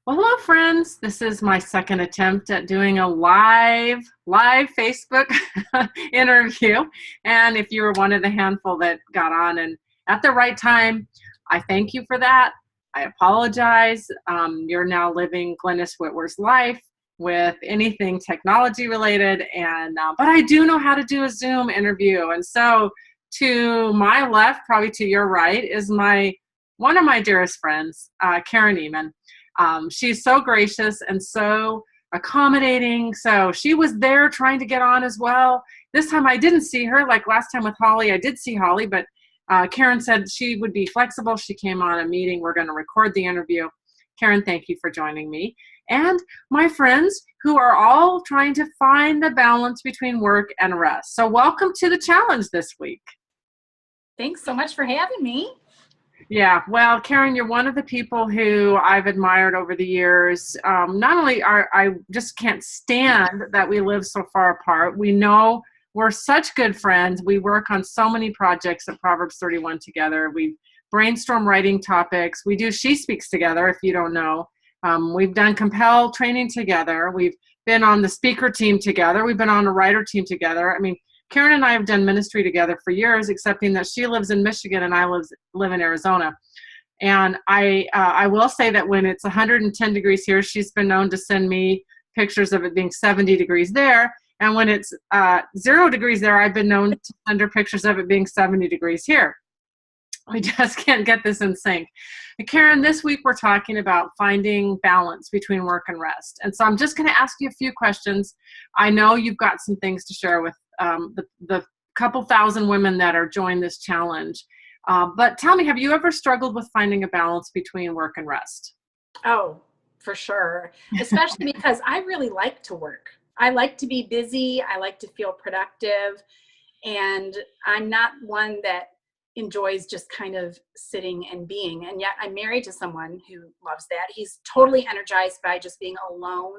Well, hello, friends. This is my second attempt at doing a live Facebook interview. And if you were one of the handful that got on and at the right time, I thank you for that. I apologize. You're now living Glynnis Whitwer's life with anything technology related, and but I do know how to do a Zoom interview. And so, to my left, probably to your right, is my one of my dearest friends, Karen Ehman. She's so gracious and so accommodating. So she was there trying to get on as well. This time I didn't see her. Like last time with Holly, I did see Holly, but Karen said she would be flexible. She came on a meeting. We're going to record the interview. Karen, thank you for joining me. And my friends who are all trying to find the balance between work and rest. So welcome to the challenge this week. Thanks so much for having me. Yeah, well, Karen, you're one of the people who I've admired over the years. Not only I just can't stand that we live so far apart. We know we're such good friends. We work on so many projects at Proverbs 31 together. We brainstorm writing topics. We do She Speaks together, if you don't know. We've done Compel training together. We've been on the speaker team together. We've been on a writer team together. I mean, Karen and I have done ministry together for years, excepting that she lives in Michigan and I live in Arizona. And I will say that when it's 110 degrees here, she's been known to send me pictures of it being 70 degrees there. And when it's 0 degrees there, I've been known to send her pictures of it being 70 degrees here. We just can't get this in sync. Karen, this week we're talking about finding balance between work and rest. And so I'm just going to ask you a few questions. I know you've got some things to share with the couple thousand women that are joining this challenge. But tell me, have you ever struggled with finding a balance between work and rest? Oh, for sure. Especially because I really like to work. I like to be busy. I like to feel productive. And I'm not one that enjoys just kind of sitting and being. And yet I'm married to someone who loves that. He's totally energized by just being alone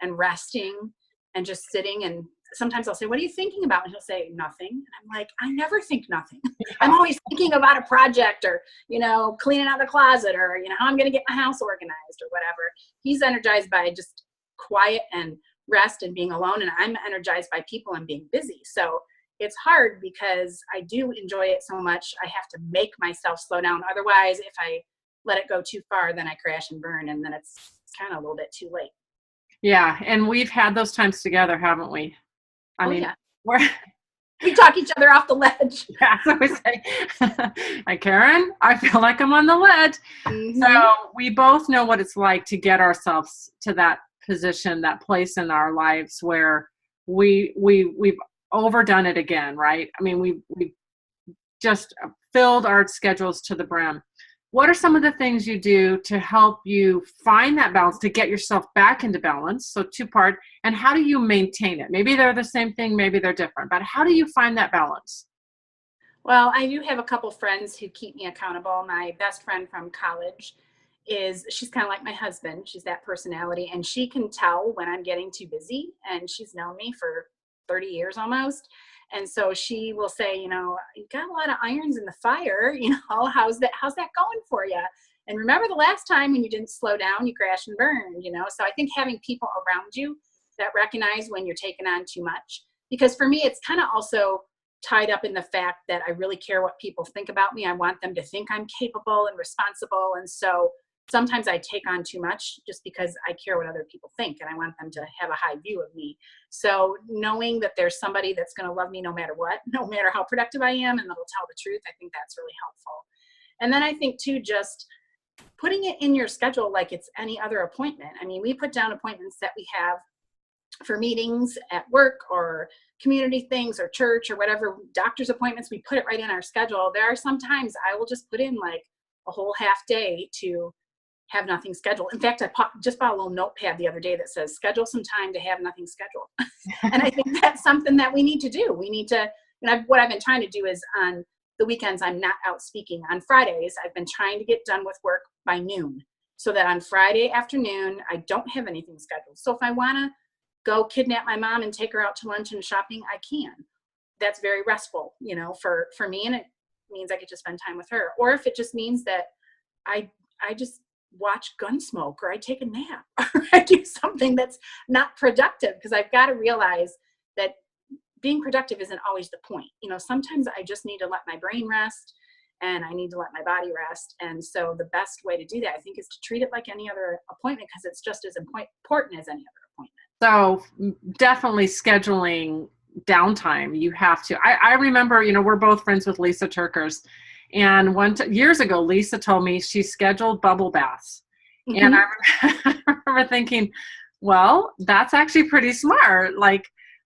and resting and just sitting. And sometimes I'll say, "What are you thinking about?" And he'll say, "Nothing." And I'm like, I never think nothing. I'm always thinking about a project or, cleaning out the closet or, how I'm going to get my house organized or whatever. He's energized by just quiet and rest and being alone. And I'm energized by people and being busy. So it's hard because I do enjoy it so much. I have to make myself slow down. Otherwise, if I let it go too far, then I crash and burn. And then it's kind of a little bit too late. Yeah, and we've had those times together, haven't we? Yeah. We're we talk each other off the ledge. Yeah, so we say, "Hi, Karen, I feel like I'm on the ledge." Mm-hmm. So we both know what it's like to get ourselves to that position, that place in our lives where we've overdone it again, right? I mean, we've just filled our schedules to the brim. What are some of the things you do to help you find that balance, to get yourself back into balance? So two-part, and how do you maintain it? Maybe they're the same thing, maybe they're different, but how do you find that balance? Well, I do have a couple friends who keep me accountable. My best friend from college she's kind of like my husband. She's that personality, and she can tell when I'm getting too busy, and she's known me for 30 years almost. And so she will say, "You've got a lot of irons in the fire, how's that going for you? And remember the last time when you didn't slow down, you crashed and burned, So I think having people around you that recognize when you're taking on too much, because for me, it's kind of also tied up in the fact that I really care what people think about me. I want them to think I'm capable and responsible. And so sometimes I take on too much just because I care what other people think and I want them to have a high view of me. So knowing that there's somebody that's going to love me no matter what, no matter how productive I am, and that'll tell the truth, I think that's really helpful. And then I think too, just putting it in your schedule like it's any other appointment. I mean, we put down appointments that we have for meetings at work or community things or church or whatever, doctor's appointments, we put it right in our schedule. There are some times I will just put in like a whole half day to have nothing scheduled. In fact, I just bought a little notepad the other day that says, "Schedule some time to have nothing scheduled." And I think that's something that we need to do. We need to, what I've been trying to do is on the weekends, I'm not out speaking. On Fridays, I've been trying to get done with work by noon so that on Friday afternoon, I don't have anything scheduled. So if I want to go kidnap my mom and take her out to lunch and shopping, I can. That's very restful, for me. And it means I get to spend time with her. Or if it just means that I just watch Gunsmoke, or I take a nap, or I do something that's not productive, because I've got to realize that being productive isn't always the point. Sometimes I just need to let my brain rest, and I need to let my body rest. And so the best way to do that, I think, is to treat it like any other appointment, because it's just as important as any other appointment. So definitely scheduling downtime. You have to. I remember, we're both friends with Lisa Turkers. And years ago, Lisa told me she scheduled bubble baths. Mm-hmm. And I remember thinking, well, that's actually pretty smart. Like,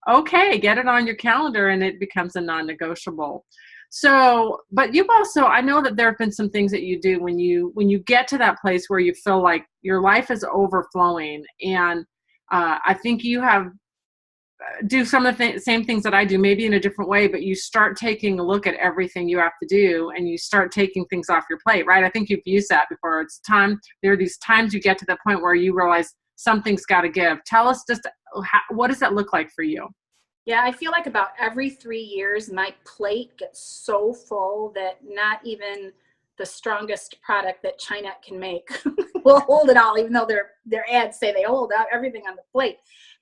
okay, get it on your calendar and it becomes a non-negotiable. So, but you've also, I know that there have been some things that you do when you get to that place where you feel like your life is overflowing. And I think you do some of the same things that I do, maybe in a different way, but you start taking a look at everything you have to do and you start taking things off your plate, right? I think you've used that before. It's time. There are these times you get to the point where you realize something's got to give. Tell us just what does that look like for you? Yeah, I feel like about every 3 years, my plate gets so full that not even the strongest product that China can make will hold it all, even though their ads say they hold out everything on the plate.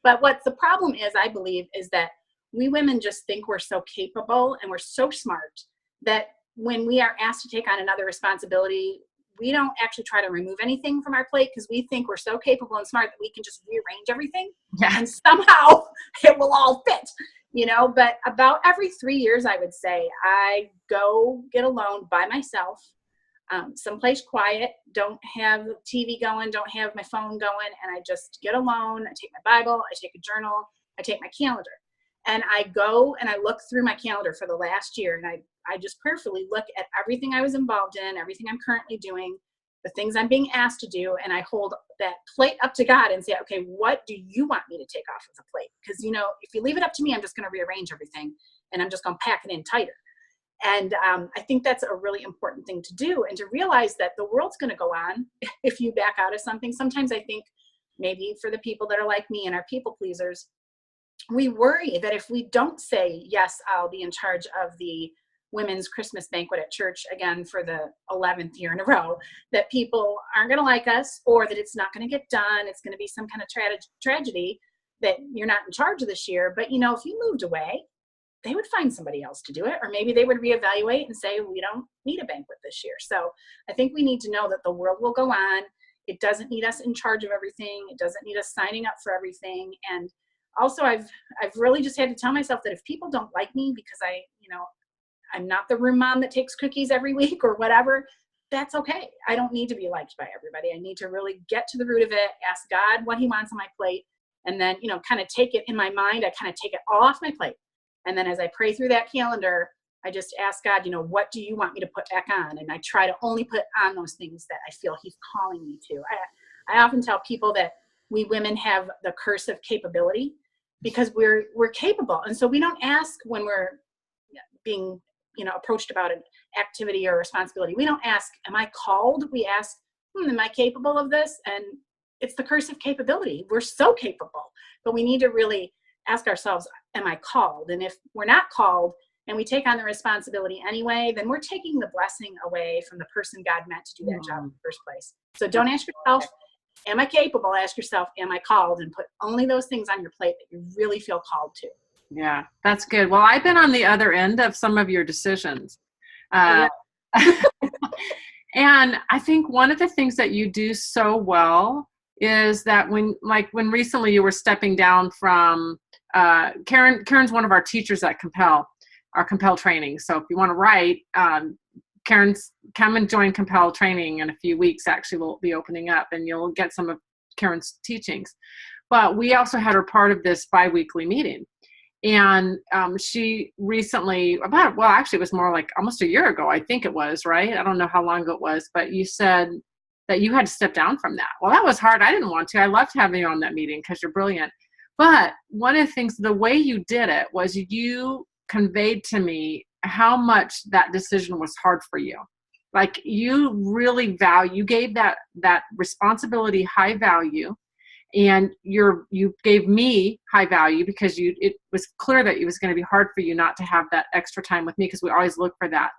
But what the problem is, I believe, is that we women just think we're so capable and we're so smart that when we are asked to take on another responsibility, we don't actually try to remove anything from our plate, because we think we're so capable and smart that we can just rearrange everything. Yeah. And somehow it will all fit, But about every 3 years, I would say, I go get alone by myself, someplace quiet, don't have TV going, don't have my phone going, and I just get alone. I take my Bible, I take a journal, I take my calendar, and I go and I look through my calendar for the last year, and I just prayerfully look at everything I was involved in, everything I'm currently doing, the things I'm being asked to do, and I hold that plate up to God and say, okay, what do you want me to take off of the plate? Because, if you leave it up to me, I'm just going to rearrange everything, and I'm just going to pack it in tighter. And I think that's a really important thing to do, and to realize that the world's going to go on if you back out of something. Sometimes I think maybe for the people that are like me and are people pleasers, we worry that if we don't say, yes, I'll be in charge of the women's Christmas banquet at church again for the 11th year in a row, that people aren't going to like us, or that it's not going to get done. It's going to be some kind of tragedy that you're not in charge of this year. But, if you moved away, they would find somebody else to do it, or maybe they would reevaluate and say, we don't need a banquet this year. So I think we need to know that the world will go on. It doesn't need us in charge of everything. It doesn't need us signing up for everything. And also I've really just had to tell myself that if people don't like me because I'm not the room mom that takes cookies every week or whatever, that's okay. I don't need to be liked by everybody. I need to really get to the root of it, ask God what he wants on my plate, and then, kind of take it in my mind. I kind of take it all off my plate. And then as I pray through that calendar, I just ask God, what do you want me to put back on? And I try to only put on those things that I feel he's calling me to. I often tell people that we women have the curse of capability, because we're capable. And so we don't ask when we're being, approached about an activity or responsibility. We don't ask, am I called? We ask, am I capable of this? And it's the curse of capability. We're so capable, but we need to really ask ourselves, am I called? And if we're not called and we take on the responsibility anyway, then we're taking the blessing away from the person God meant to do that job in the first place. So don't ask yourself, am I capable? Ask yourself, am I called? And put only those things on your plate that you really feel called to. Yeah, that's good. Well, I've been on the other end of some of your decisions. And I think one of the things that you do so well is that when recently you were stepping down from Karen's one of our teachers at our Compel training. So if you want to write, Karen's come and join Compel training in a few weeks. Actually, we'll be opening up, and you'll get some of Karen's teachings. But we also had her part of this biweekly meeting. And she recently, actually it was more like almost a year ago, I think it was, right? I don't know how long ago it was, but you said that you had to step down from that. Well, that was hard. I didn't want to. I loved having you on that meeting because you're brilliant. But one of the things, the way you did it was you conveyed to me how much that decision was hard for you. Like you really you gave that responsibility high value. And you gave me high value because it was clear that it was going to be hard for you not to have that extra time with me, because we always look for that.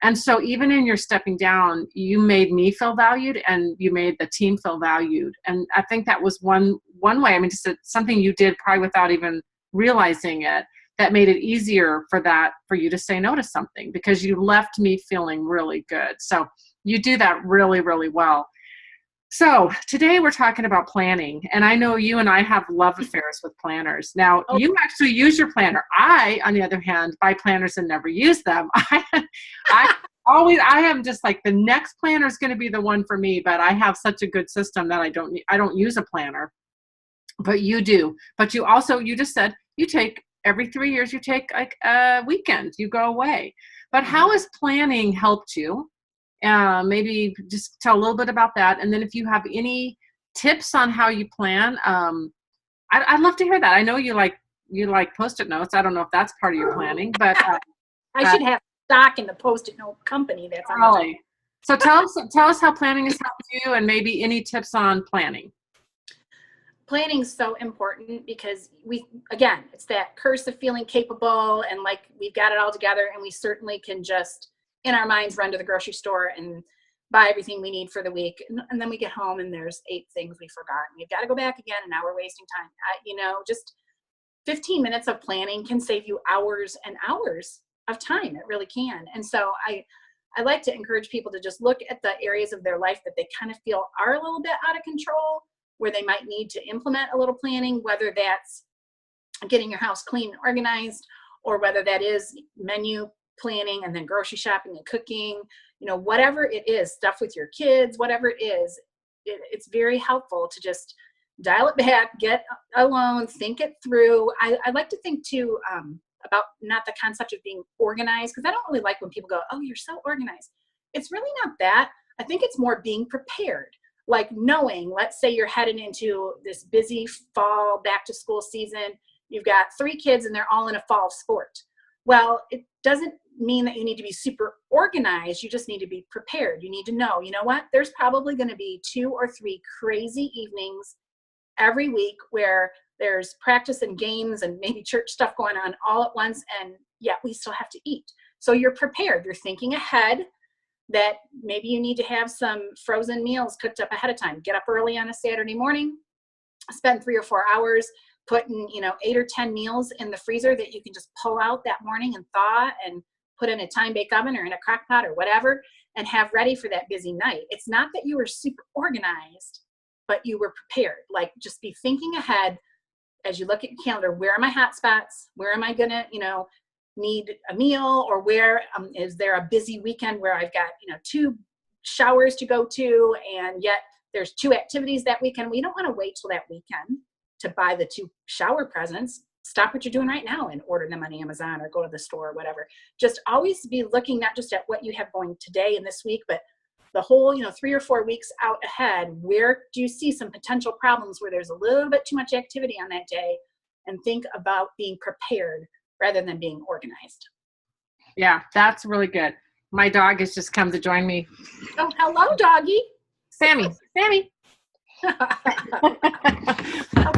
And so even in your stepping down, you made me feel valued and you made the team feel valued. And I think that was one way, I mean, just something you did probably without even realizing it, that made it easier for you to say no to something, because you left me feeling really good. So you do that really, really well. So today we're talking about planning, and I know you and I have love affairs with planners. Now, you actually use your planner. I, on the other hand, buy planners and never use them. I am just like, the next planner is going to be the one for me, but I have such a good system that I don't use a planner. But you do. But you just said you take every 3 years, you take like a weekend, you go away. But how has planning helped you? Maybe just tell a little bit about that. And then if you have any tips on how you plan, I'd love to hear that. I know you like Post-it notes. I don't know if that's part of your planning, but I should have stock in the Post-it note company. That's on So tell us how planning has helped you, and maybe any tips on planning. Planning is so important because it's that curse of feeling capable and like we've got it all together, and we certainly can just in our minds run to the grocery store and buy everything we need for the week, and then we get home and there's 8 things we forgot and we've got to go back again, and now we're wasting time. Just 15 minutes of planning can save you hours and hours of time. It really can. And so I like to encourage people to just look at the areas of their life that they kind of feel are a little bit out of control, where they might need to implement a little planning, whether that's getting your house clean and organized, or whether that is menu planning and then grocery shopping and cooking, whatever it is, stuff with your kids, whatever it is, it's very helpful to just dial it back, get alone, think it through. I like to think too about not the concept of being organized, because I don't really like when people go, oh, you're so organized. It's really not that. I think it's more being prepared. Like knowing, let's say you're heading into this busy fall back to school season. You've got 3 kids and they're all in a fall sport. Well, it doesn't mean that you need to be super organized. You just need to be prepared. You need to know, what? There's probably going to be 2 or 3 crazy evenings every week where there's practice and games and maybe church stuff going on all at once. And yet we still have to eat. So you're prepared. You're thinking ahead that maybe you need to have some frozen meals cooked up ahead of time. Get up early on a Saturday morning, spend 3 or 4 hours putting, 8 or 10 meals in the freezer that you can just pull out that morning and thaw and put in a time bake oven or in a crock pot or whatever, and have ready for that busy night. It's not that you were super organized, but you were prepared. Like, just be thinking ahead as you look at your calendar. Where are my hot spots? Where am I gonna, need a meal? Or where is there a busy weekend where I've got 2 showers to go to, and yet there's 2 activities that weekend? We don't want to wait till that weekend to buy the 2 shower presents. Stop what you're doing right now and order them on Amazon or go to the store or whatever. Just always be looking not just at what you have going today and this week, but the whole 3 or 4 weeks out ahead. Where do you see some potential problems where there's a little bit too much activity on that day? And think about being prepared rather than being organized. Yeah, that's really good. My dog has just come to join me. Oh, hello, doggy. Sammy. How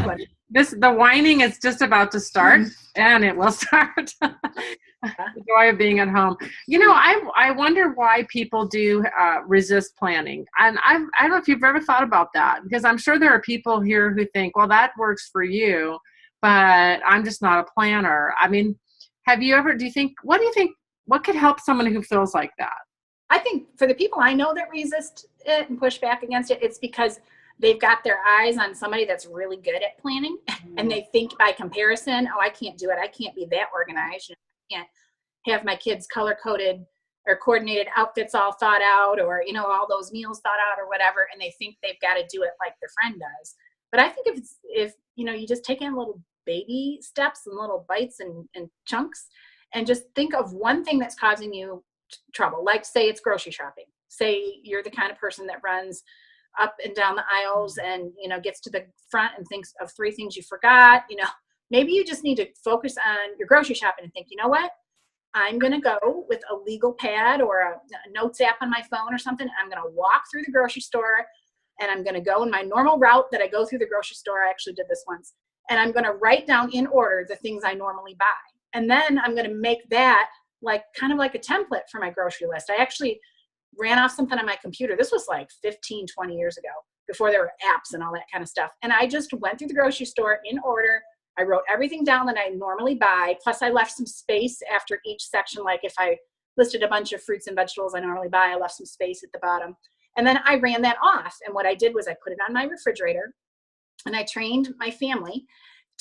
funny. The whining is just about to start, and it will start. The joy of being at home. I wonder why people do resist planning. And I don't know if you've ever thought about that, because I'm sure there are people here who think, well, that works for you, but I'm just not a planner. I mean, what do you think, what could help someone who feels like that? I think for the people I know that resist it and push back against it, it's because they've got their eyes on somebody that's really good at planning, and they think by comparison, oh, I can't do it. I can't be that organized. I can't have my kids color-coded or coordinated outfits all thought out, or, all those meals thought out or whatever. And they think they've got to do it like their friend does. But I think if you just take in little baby steps and little bites and chunks, and just think of one thing that's causing you trouble. Like, say it's grocery shopping. Say you're the kind of person that runs up and down the aisles and, gets to the front and thinks of 3 things you forgot. Maybe you just need to focus on your grocery shopping and think, you know what? I'm going to go with a legal pad or a notes app on my phone or something. I'm going to walk through the grocery store, and I'm going to go in my normal route that I go through the grocery store. I actually did this once. And I'm going to write down in order the things I normally buy. And then I'm going to make that like kind of like a template for my grocery list. I actually ran off something on my computer. This was like 15, 20 years ago, before there were apps and all that kind of stuff. And I just went through the grocery store in order. I wrote everything down that I normally buy. Plus I left some space after each section. Like if I listed a bunch of fruits and vegetables I normally buy, I left some space at the bottom. And then I ran that off. And what I did was I put it on my refrigerator, and I trained my family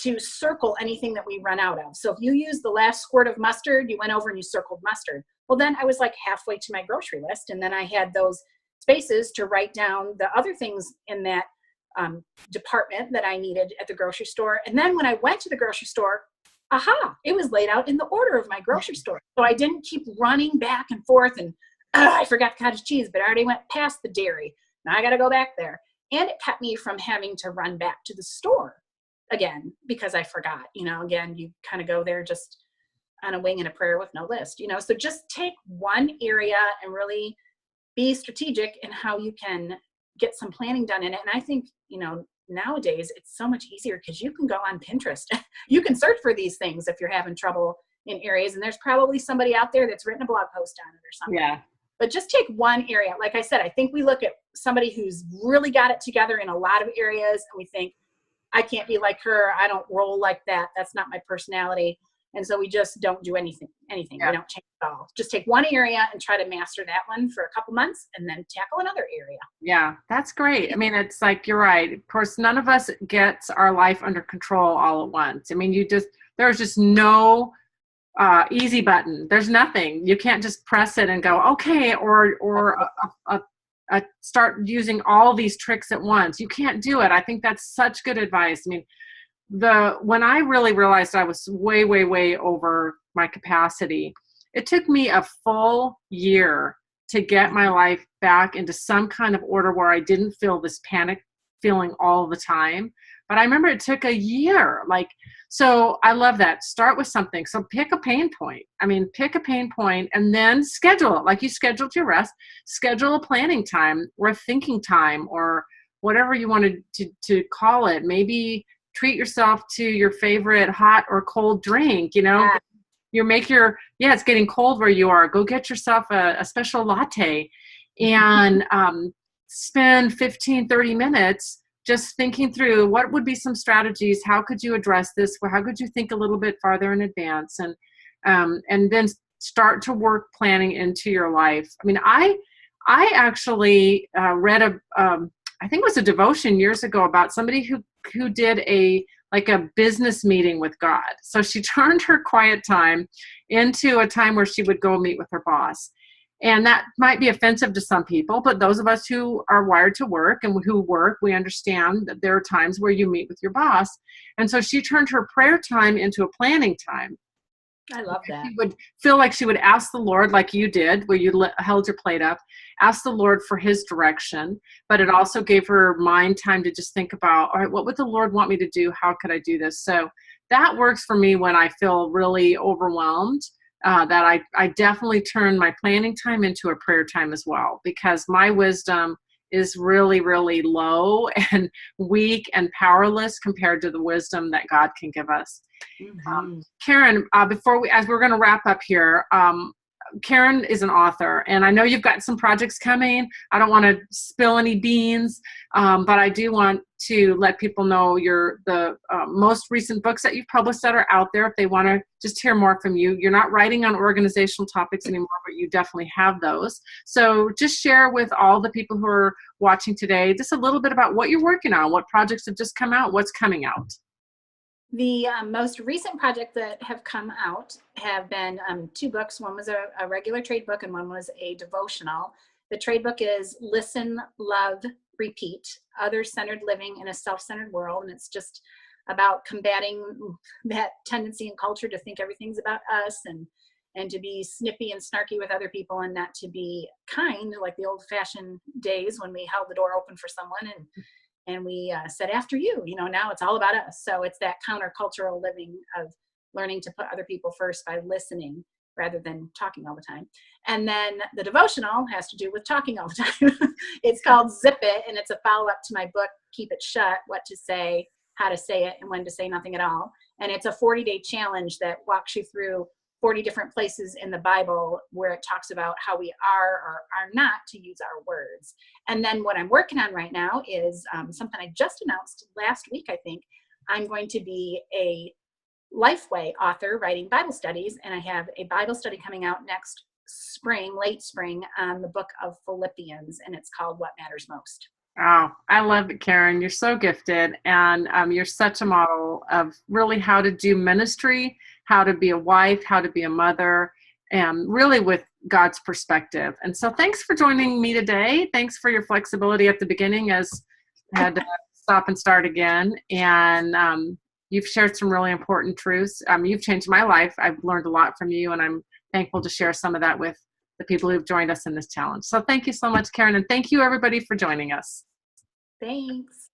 to circle anything that we run out of. So if you use the last squirt of mustard, you went over and you circled mustard. Well, then I was like halfway to my grocery list. And then I had those spaces to write down the other things in that department that I needed at the grocery store. And then when I went to the grocery store, aha, it was laid out in the order of my grocery store. So I didn't keep running back and forth and I forgot the cottage cheese, but I already went past the dairy. Now I got to go back there. And it kept me from having to run back to the store again because I forgot. Again, you kind of go there just on a wing and a prayer with no list, so just take one area and really be strategic in how you can get some planning done in it. And I think, nowadays it's so much easier because you can go on Pinterest. You can search for these things if you're having trouble in areas, and there's probably somebody out there that's written a blog post on it or something. Yeah. But just take one area. Like I said, I think we look at somebody who's really got it together in a lot of areas and we think, I can't be like her. I don't roll like that. That's not my personality. And so we just don't do anything. Yeah. We don't change at all. Just take one area and try to master that one for a couple months and then tackle another area. Yeah, that's great. I mean, it's like, you're right. Of course, none of us gets our life under control all at once. I mean, there's just no easy button. There's nothing. You can't just press it and go, okay, or start using all these tricks at once. You can't do it. I think that's such good advice. I mean, when I really realized I was way, way, way over my capacity, it took me a full year to get my life back into some kind of order where I didn't feel this panic feeling all the time. But I remember it took a year. So I love that. Start with something. So pick a pain point. Pick a pain point and then schedule it. Like you scheduled your rest, schedule a planning time or a thinking time or whatever you wanted to call it. Maybe treat yourself to your favorite hot or cold drink, Yeah. It's getting cold where you are. Go get yourself a special latte and spend 15, 30 minutes just thinking through what would be some strategies. How could you address this? How could you think a little bit farther in advance? And then start to work planning into your life. I actually read I think it was a devotion years ago about somebody who did a business meeting with God. So she turned her quiet time into a time where she would go meet with her boss. And that might be offensive to some people, but those of us who are wired to work and who work, we understand that there are times where you meet with your boss. And so she turned her prayer time into a planning time. I love that. She would feel like she would ask the Lord, like you did, where you held your plate up, ask the Lord for his direction, but it also gave her mind time to just think about, all right, what would the Lord want me to do? How could I do this? So that works for me when I feel really overwhelmed, that I definitely turn my planning time into a prayer time as well, because my wisdom is really, really low and weak and powerless compared to the wisdom that God can give us. Mm-hmm. Karen, as we're going to wrap up here, Karen is an author, and I know you've got some projects coming. I don't want to spill any beans, but I do want to let people know the most recent books that you've published that are out there if they want to just hear more from you. You're not writing on organizational topics anymore, but you definitely have those. So just share with all the people who are watching today just a little bit about what you're working on, what projects have just come out, what's coming out. The most recent project that have come out have been 2 books. One was a regular trade book and one was a devotional. The trade book is Listen, Love, Repeat, Other-Centered Living in a Self-Centered World. And it's just about combating that tendency in culture to think everything's about us and to be snippy and snarky with other people and not to be kind, like the old-fashioned days when we held the door open for someone and we said, after you, now it's all about us. So it's that countercultural living of learning to put other people first by listening rather than talking all the time. And then the devotional has to do with talking all the time. It's called Zip It, and it's a follow-up to my book, Keep It Shut, What to Say, How to Say It, and When to Say Nothing at All. And it's a 40-day challenge that walks you through 40 different places in the Bible where it talks about how we are or are not to use our words. And then what I'm working on right now is something I just announced last week, I think. I'm going to be a Lifeway author writing Bible studies, and I have a Bible study coming out next spring, late spring, on the book of Philippians, and it's called What Matters Most. Oh, I love it, Karen. You're so gifted, and you're such a model of really how to do ministry, how to be a wife, how to be a mother, and really with God's perspective. And so thanks for joining me today. Thanks for your flexibility at the beginning as I had to stop and start again. And you've shared some really important truths. You've changed my life. I've learned a lot from you, and I'm thankful to share some of that with the people who've joined us in this challenge. So thank you so much, Karen, and thank you everybody for joining us. Thanks.